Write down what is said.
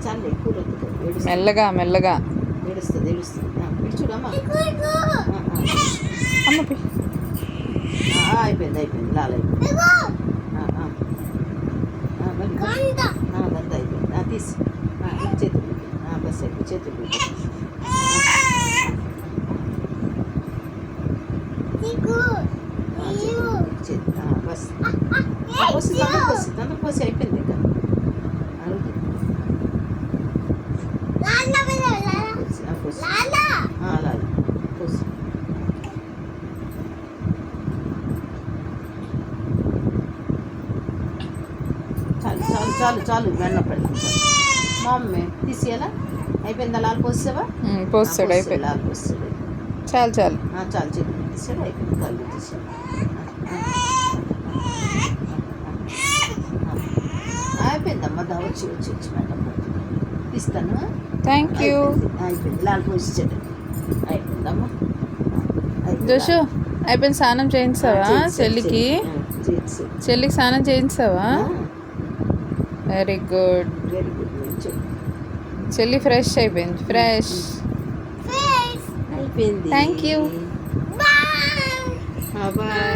చాలు ఎక్కువ వద్దు. మెల్లగా మెల్లగా. ఏడుస్తుంది ఇటు చూడమ్మా. అమ్మ అయిపోయింది లాల్ అయిపోయింది. అదంతా అయిపోయింది. తీసి చేతులు బస్ అయిపోయి చేతులు బస్ పోసి తొందర పోసి అయిపోయింది. ఇంకా అలాగే పోసి చాలు వెన్న పెడతాం. మా మమ్మీ తీసేయాలా? అయిపోయిందా? లాల్ పోసావా? పోస్తాడు. అయిపోయింది. లాల్ పోస్తాడు. చాలు చాలు చేతులు తీసాడు. అయిపోయింది. కళ్ళు తీసాడు. అయిపోయిందమ్మా. వచ్చి మేడం తీస్తాను. Thank you. అయిపోయింది. లాల్ పోసాడు. అయిపోయిందమ్మా. జోషు అయిపోయింది. స్నానం చేయించావా చెల్లికి? చెల్లికి స్నానం చేయించావా? Very good. చెల్లి ఫ్రెష్ అయిపోయింది. ఫ్రెష్ అయిపోయింది. Thank you. బాయ్.